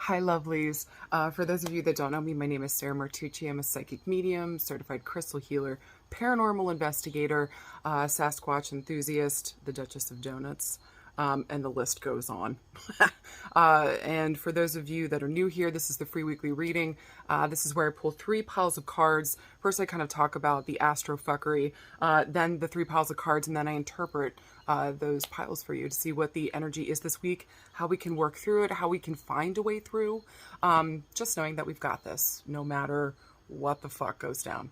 Hi, lovelies. For those of you that don't know me, my name is Sarah Martucci. I'm a psychic medium, certified crystal healer, paranormal investigator, Sasquatch enthusiast, the Duchess of Donuts, and the list goes on. And for those of you that are new here, this is the free weekly reading. This is where I pull 3 piles of cards. First, I kind of talk about the astrofuckery, then the 3 piles of cards, and then I interpret those piles for you to see what the energy is this week, how we can work through it, how we can find a way through. Just knowing that we've got this, no matter what the fuck goes down.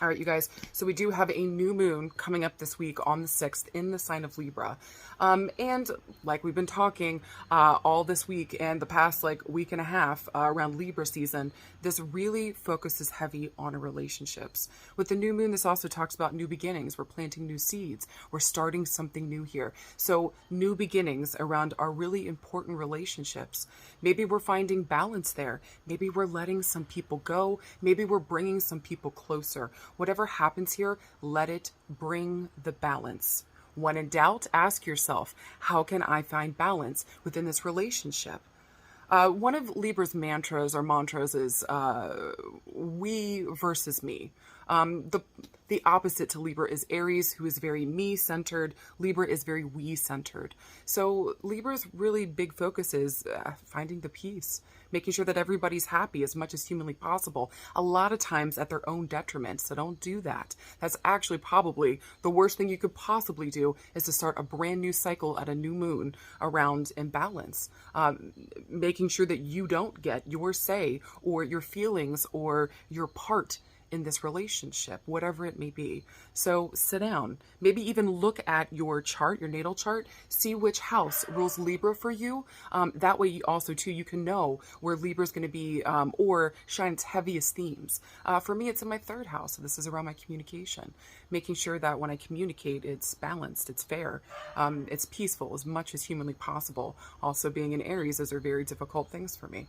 All right, you guys, so we do have a new moon coming up this week on the 6th in the sign of Libra. And like we've been talking all this week and the past week and a half around Libra season, this really focuses heavy on our relationships. With the new moon, this also talks about new beginnings. We're planting new seeds. We're starting something new here. So new beginnings around our really important relationships. Maybe we're finding balance there. Maybe we're letting some people go. Maybe we're bringing some people closer. Whatever happens here, let it bring the balance. When in doubt, ask yourself, how can I find balance within this relationship? One of Libra's mantras is we versus me. The opposite to Libra is Aries, who is very me-centered. Libra is very we-centered. So Libra's really big focus is finding the peace, making sure that everybody's happy as much as humanly possible, a lot of times at their own detriment. So don't do that. That's actually probably the worst thing you could possibly do, is to start a brand new cycle at a new moon around imbalance. Making sure that you don't get your say or your feelings or your part in this relationship, whatever it may be. So sit down, maybe even look at your chart, your natal chart, see which house rules Libra for you. That way you also too, you can know where Libra is going to be or shine its heaviest themes. For me, it's in my 3rd house. So this is around my communication, making sure that when I communicate, it's balanced, it's fair, it's peaceful as much as humanly possible. Also being in Aries, those are very difficult things for me.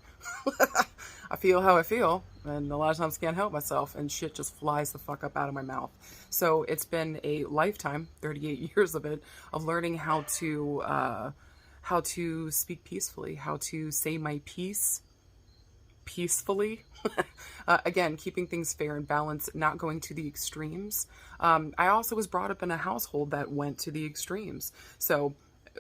I feel how I feel, and a lot of times can't help myself, and shit just flies the fuck up out of my mouth. So it's been a lifetime, 38 years of it, of learning how to speak peacefully, how to say my piece peacefully. Again, keeping things fair and balanced, not going to the extremes. I also was brought up in a household that went to the extremes. So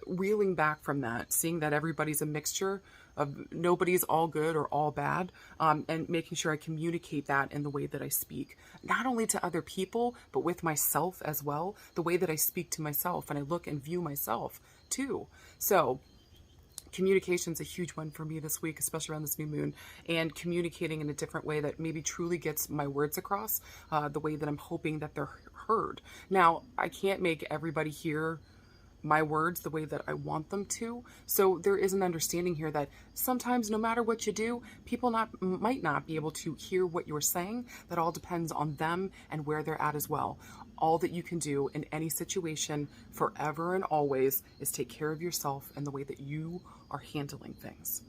reeling back from that, seeing that everybody's a mixture of, nobody's all good or all bad, and making sure I communicate that in the way that I speak, not only to other people, but with myself as well, the way that I speak to myself and I look and view myself too. So communication's a huge one for me this week, especially around this new moon, and communicating in a different way that maybe truly gets my words across, the way that I'm hoping that they're heard. Now, I can't make everybody hear my words the way that I want them to. So there is an understanding here that sometimes no matter what you do, people might not be able to hear what you're saying. That all depends on them and where they're at as well. All that you can do in any situation forever and always is take care of yourself and the way that you are handling things.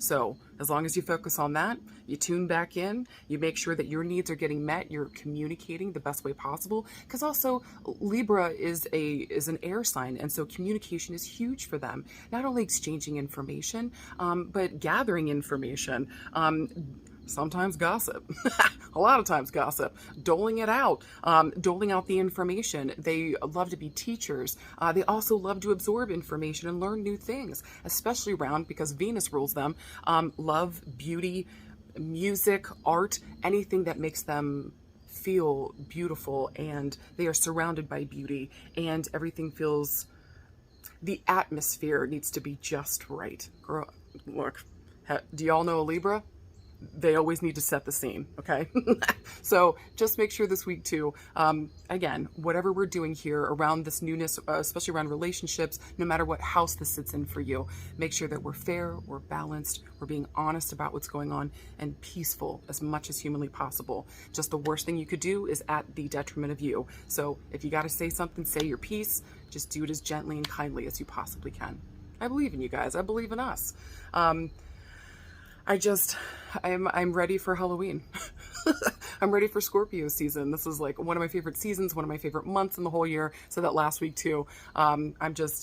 So as long as you focus on that, you tune back in, you make sure that your needs are getting met, you're communicating the best way possible. Because also Libra is an air sign, and so communication is huge for them. Not only exchanging information, but gathering information. Sometimes gossip, a lot of times gossip, doling it out, doling out the information. They love to be teachers. They also love to absorb information and learn new things, especially around, because Venus rules them, love, beauty, music, art, anything that makes them feel beautiful, and they are surrounded by beauty, and everything feels, the atmosphere needs to be just right. Girl, look, do y'all know a Libra? They always need to set the scene, okay? So just make sure this week too, again, whatever we're doing here around this newness, especially around relationships, no matter what house this sits in for you, make sure that we're fair, we're balanced, we're being honest about what's going on, and peaceful as much as humanly possible. Just the worst thing you could do is at the detriment of you. So if you got to say something, say your piece, just do it as gently and kindly as you possibly can. I believe in you guys. I believe in us. I'm ready for Halloween. I'm ready for Scorpio season. This is like one of my favorite seasons, one of my favorite months in the whole year. So that last week too, I'm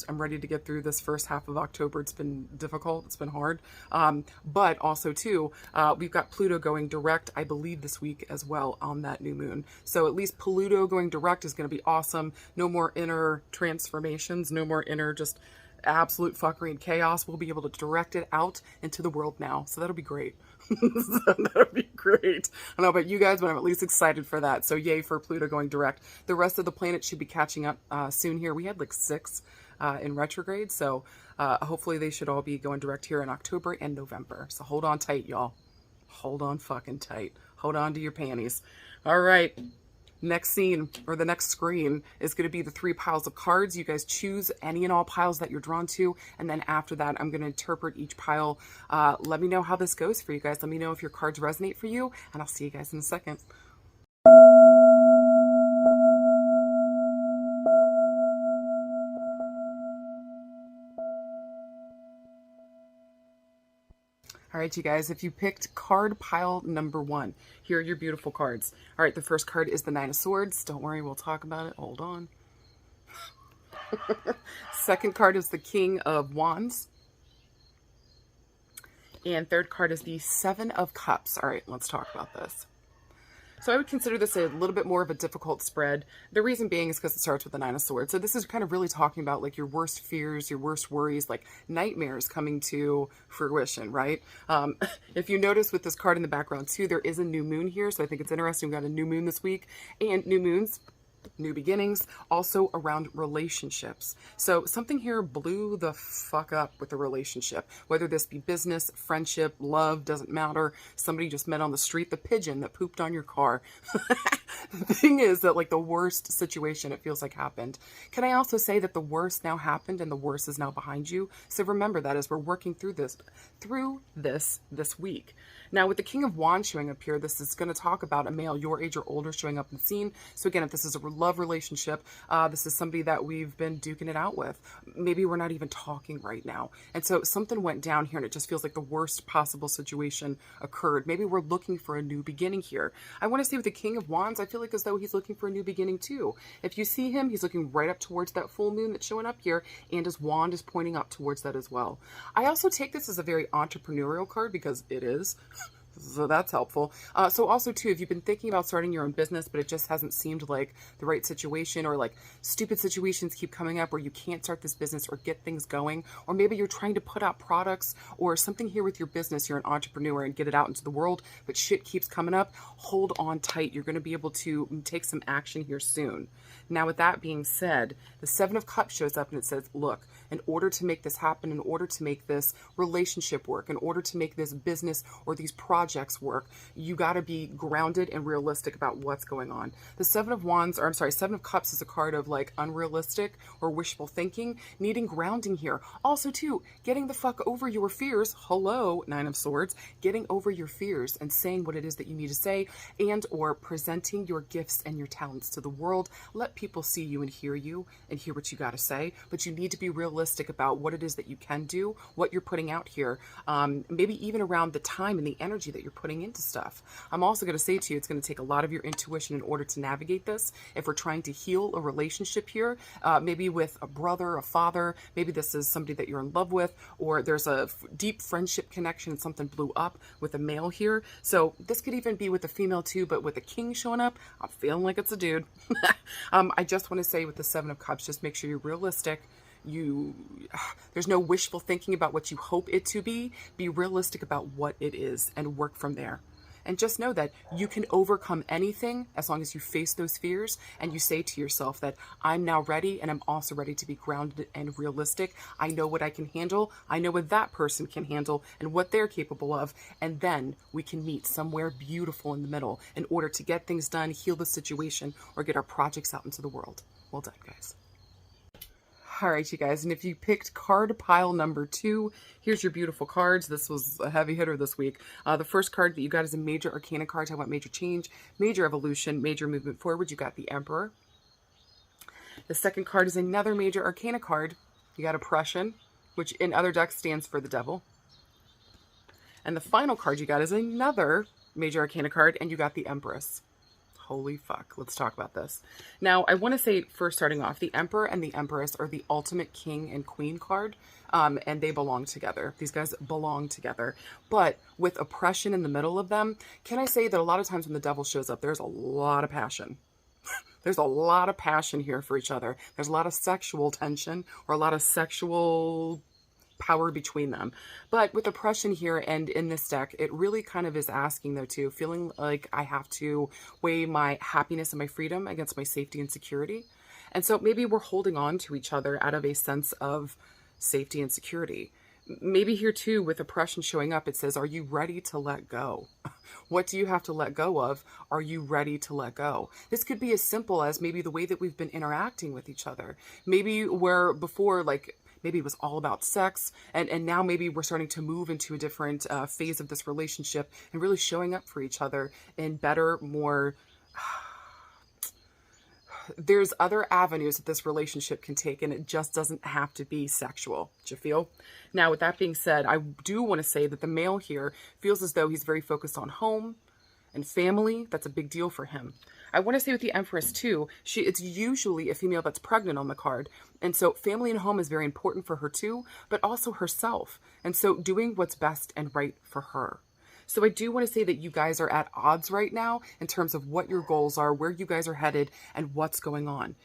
ready to get through this first half of October. It's been difficult. It's been hard. But also too, we've got Pluto going direct, I believe this week as well on that new moon. So at least Pluto going direct is going to be awesome. No more inner transformations, no more inner just absolute fuckery and chaos. We'll be able to direct it out into the world now. So that'll be great. So that'll be great. I don't know about you guys, but I'm at least excited for that. So yay for Pluto going direct. The rest of the planets should be catching up soon here. We had like 6 in retrograde. So hopefully they should all be going direct here in October and November. So hold on tight, y'all. Hold on fucking tight. Hold on to your panties. All right. Next scene, or the next screen, is going to be the 3 piles of cards. You guys choose any and all piles that you're drawn to, and then after that, I'm going to interpret each pile. Let me know how this goes for you guys. Let me know if your cards resonate for you, and I'll see you guys in a second. All right, you guys, if you picked card pile number 1, here are your beautiful cards. All right, the first card is the 9 of Swords. Don't worry, we'll talk about it. Hold on. Second card is the King of Wands. And third card is the 7 of Cups. All right, let's talk about this. So I would consider this a little bit more of a difficult spread. The reason being is because it starts with the 9 of Swords. So this is kind of really talking about like your worst fears, your worst worries, like nightmares coming to fruition, right? If you notice with this card in the background too, there is a new moon here. So I think it's interesting. We've got a new moon this week, and new moons, new beginnings, also around relationships. So something here blew the fuck up with the relationship, whether this be business, friendship, love, doesn't matter. Somebody just met on the street, the pigeon that pooped on your car. The thing is that like the worst situation it feels like happened. Can I also say that the worst now happened and the worst is now behind you? So remember that as we're working through this week. Now with the King of Wands showing up here, this is going to talk about a male your age or older showing up in the scene. So again, if this is a love relationship, this is somebody that we've been duking it out with. Maybe we're not even talking right now. And so something went down here and it just feels like the worst possible situation occurred. Maybe we're looking for a new beginning here. I want to say with the King of Wands, I feel like as though he's looking for a new beginning too. If you see him, he's looking right up towards that full moon that's showing up here, and his wand is pointing up towards that as well. I also take this as a very entrepreneurial card because it is. So that's helpful. So also too, if you've been thinking about starting your own business, but it just hasn't seemed like the right situation, or like stupid situations keep coming up where you can't start this business or get things going, or maybe you're trying to put out products or something here with your business, you're an entrepreneur and get it out into the world, but shit keeps coming up, hold on tight. You're going to be able to take some action here soon. Now, with that being said, the 7 of Cups shows up and it says, look, in order to make this happen, in order to make this relationship work, in order to make this business or these projects work, you got to be grounded and realistic about what's going on. The 7 of Cups is a card of like unrealistic or wishful thinking, needing grounding here. Also too, getting the fuck over your fears. Hello, 9 of Swords, getting over your fears and saying what it is that you need to say, and or presenting your gifts and your talents to the world. Let people see you and hear what you got to say, but you need to be realistic about what it is that you can do, what you're putting out here, maybe even around the time and the energy that you're putting into stuff. I'm also going to say to you, it's going to take a lot of your intuition in order to navigate this. If we're trying to heal a relationship here, maybe with a brother, a father, maybe this is somebody that you're in love with, or there's a deep friendship connection and something blew up with a male here. So this could even be with a female too, but with a king showing up, I'm feeling like it's a dude. I just want to say with the 7 of Cups, just make sure you're realistic. There's no wishful thinking about what you hope it to be. Be realistic about what it is and work from there. And just know that you can overcome anything as long as you face those fears and you say to yourself that I'm now ready, and I'm also ready to be grounded and realistic. I know what I can handle. I know what that person can handle and what they're capable of. And then we can meet somewhere beautiful in the middle in order to get things done, heal the situation, or get our projects out into the world. Well done, guys. All right, you guys, and if you picked card pile number 2, here's your beautiful cards. This was a heavy hitter this week. The first card that you got is a major arcana card. I want major change, major evolution, major movement forward. You got the Emperor. The second card is another major arcana card. You got oppression, which in other decks stands for the devil. And the final card you got is another Major Arcana card, and you got the Empress. Holy fuck. Let's talk about this. Now, I want to say, first starting off, the Emperor and the Empress are the ultimate king and queen card, and they belong together. These guys belong together. But with oppression in the middle of them, can I say that a lot of times when the devil shows up, there's a lot of passion. There's a lot of passion here for each other. There's a lot of sexual tension or a lot of sexual power between them. But with oppression here and in this deck, it really kind of is asking though too, feeling like I have to weigh my happiness and my freedom against my safety and security. And so maybe we're holding on to each other out of a sense of safety and security. Maybe here too, with oppression showing up, it says, are you ready to let go? What do you have to let go of? Are you ready to let go? This could be as simple as maybe the way that we've been interacting with each other. Maybe where before, like, maybe it was all about sex, and now maybe we're starting to move into a different phase of this relationship and really showing up for each other in better, more... There's other avenues that this relationship can take, and it just doesn't have to be sexual. Do you feel? Now, with that being said, I do want to say that the male here feels as though he's very focused on home and family. That's a big deal for him. I want to say with the Empress too, it's usually a female that's pregnant on the card. And so family and home is very important for her too, but also herself. And so doing what's best and right for her. So I do want to say that you guys are at odds right now in terms of what your goals are, where you guys are headed, and what's going on.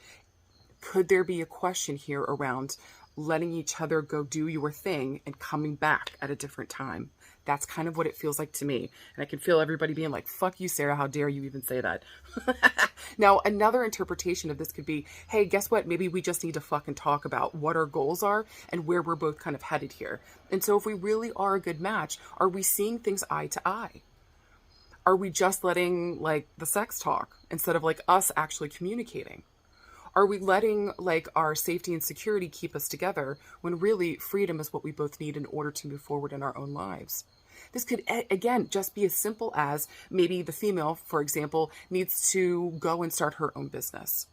Could there be a question here around letting each other go do your thing and coming back at a different time? That's kind of what it feels like to me. And I can feel everybody being like, fuck you, Sarah, how dare you even say that? Now, another interpretation of this could be, hey, guess what? Maybe we just need to fucking talk about what our goals are and where we're both kind of headed here. And so if we really are a good match, are we seeing things eye to eye? Are we just letting like the sex talk instead of like us actually communicating? Are we letting like our safety and security keep us together when really freedom is what we both need in order to move forward in our own lives? This could, again, just be as simple as maybe the female, for example, needs to go and start her own business.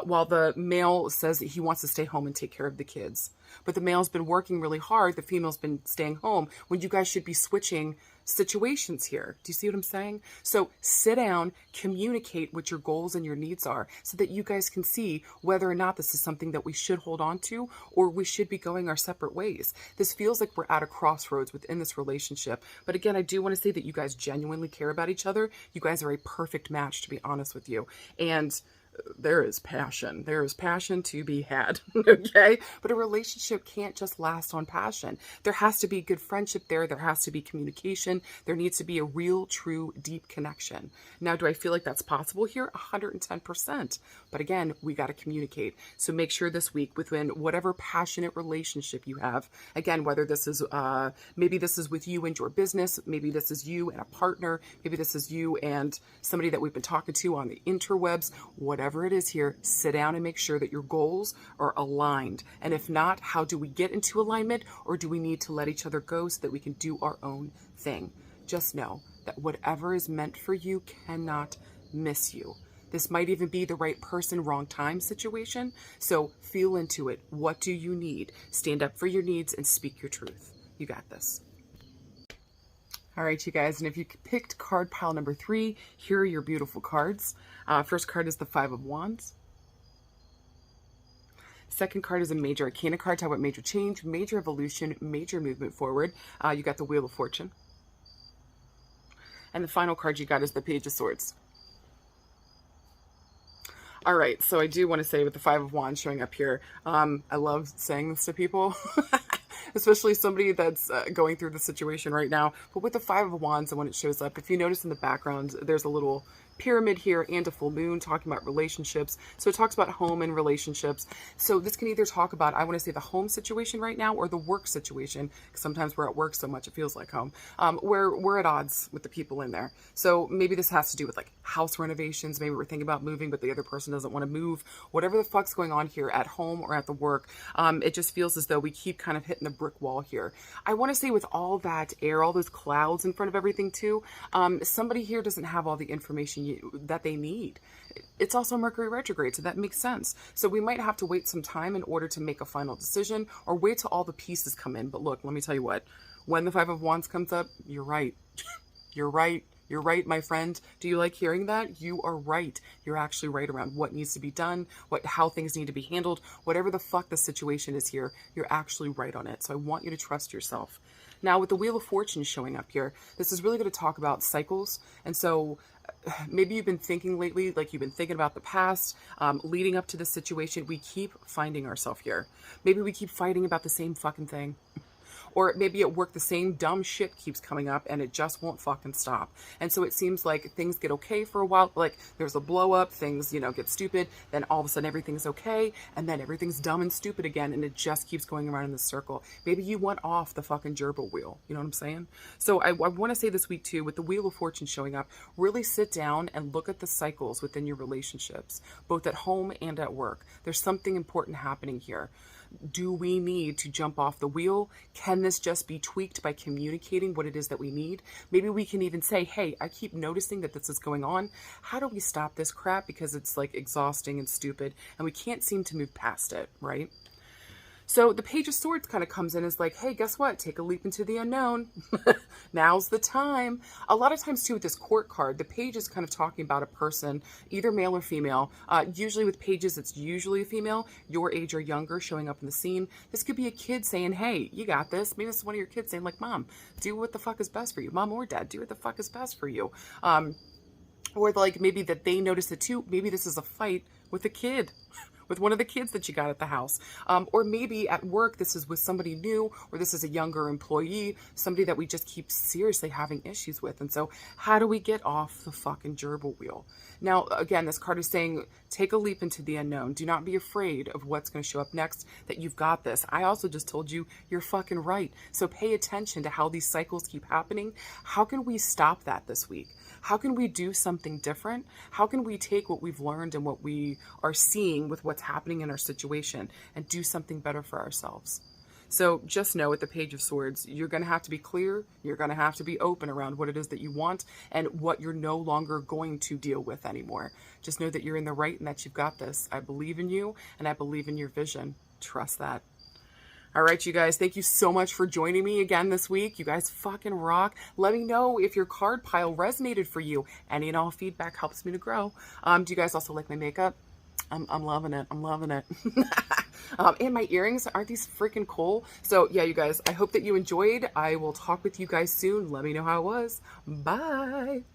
While the male says that he wants to stay home and take care of the kids. But the male's been working really hard. The female's been staying home when you guys should be switching situations here. Do you see what I'm saying? So sit down, communicate what your goals and your needs are so that you guys can see whether or not this is something that we should hold on to or we should be going our separate ways. This feels like we're at a crossroads within this relationship. But again, I do want to say that you guys genuinely care about each other. You guys are a perfect match, to be honest with you. And there is passion. There is passion to be had, okay? But a relationship can't just last on passion. There has to be good friendship there. There has to be communication. There needs to be a real, true, deep connection. Now, do I feel like that's possible here? 110%. But again, we got to communicate. So make sure this week within whatever passionate relationship you have, again, whether this is, maybe this is with you and your business, maybe this is you and a partner, maybe this is you and somebody that we've been talking to on the interwebs, whatever it is here, sit down and make sure that your goals are aligned. And if not, how do we get into alignment, or do we need to let each other go so that we can do our own thing? Just know that whatever is meant for you cannot miss you. This might even be the right person, wrong time situation. So feel into it. What do you need? Stand up for your needs and speak your truth. You got this. All right, you guys, and if you picked card pile number 3, here are your beautiful cards. First card is the 5 of Wands. Second card is a Major Arcana card. Talk about major change, major evolution, major movement forward. You got the Wheel of Fortune. And the final card you got is the Page of Swords. All right, so I do want to say with the 5 of Wands showing up here, I love saying this to people. Especially somebody that's going through the situation right now. But with the 5 of Wands and when it shows up, if you notice in the background, there's a little pyramid here and a full moon talking about relationships. So it talks about home and relationships. So this can either talk about, I want to say, the home situation right now or the work situation. Because sometimes we're at work so much it feels like home. Where we're at odds with the people in there. So maybe this has to do with like house renovations. Maybe we're thinking about moving, but the other person doesn't want to move. Whatever the fuck's going on here at home or at the work, it just feels as though we keep kind of hitting a brick wall here. I want to say with all that air, all those clouds in front of everything too, somebody here doesn't have all the information that they need. It's also Mercury retrograde, so that makes sense. So we might have to wait some time in order to make a final decision or wait till all the pieces come in. But look, let me tell you what, When the Five of Wands comes up, you're right. You're right. You're right, my friend. Do you like hearing that? You are right. You're actually right around what needs to be done, how things need to be handled, whatever the fuck the situation is here, you're actually right on it. So I want you to trust yourself. Now, with the Wheel of Fortune showing up here, this is really going to talk about cycles. And so maybe you've been thinking lately, like you've been thinking about the past, leading up to this situation. We keep finding ourselves here. Maybe we keep fighting about the same fucking thing. Or maybe at work, the same dumb shit keeps coming up and it just won't fucking stop. And so it seems like things get okay for a while. Like there's a blow up, things, get stupid. Then all of a sudden everything's okay. And then everything's dumb and stupid again. And it just keeps going around in this circle. Maybe you went off the fucking gerbil wheel. You know what I'm saying? So I want to say this week too, with the Wheel of Fortune showing up, really sit down and look at the cycles within your relationships, both at home and at work. There's something important happening here. Do we need to jump off the wheel? Can this just be tweaked by communicating what it is that we need? Maybe we can even say, hey, I keep noticing that this is going on. How do we stop this crap? Because it's like exhausting and stupid and we can't seem to move past it, right? So the Page of Swords kind of comes in as like, hey, guess what? Take a leap into the unknown. Now's the time. A lot of times too with this Court card, the Page is kind of talking about a person, either male or female. Usually with pages, it's usually a female, your age or younger, showing up in the scene. This could be a kid saying, hey, you got this. Maybe this is one of your kids saying like, mom, do what the fuck is best for you. Mom or dad, do what the fuck is best for you. Or like maybe that they notice it too. Maybe this is a fight with a kid. With one of the kids that you got at the house. Or maybe at work, this is with somebody new, or this is a younger employee, somebody that we just keep seriously having issues with. And so how do we get off the fucking gerbil wheel? Now, again, this card is saying, take a leap into the unknown. Do not be afraid of what's going to show up next, that you've got this. I also just told you, you're fucking right. So pay attention to how these cycles keep happening. How can we stop that this week? How can we do something different? How can we take what we've learned and what we are seeing with what's happening in our situation and do something better for ourselves? So just know with the Page of Swords, you're going to have to be clear. You're going to have to be open around what it is that you want and what you're no longer going to deal with anymore. Just know that you're in the right and that you've got this. I believe in you and I believe in your vision. Trust that. All right, you guys, thank you so much for joining me again this week. You guys fucking rock. Let me know if your card pile resonated for you. Any and all feedback helps me to grow. Do you guys also like my makeup? I'm loving it. I'm loving it. And my earrings, aren't these freaking cool? So yeah, you guys, I hope that you enjoyed. I will talk with you guys soon. Let me know how it was. Bye.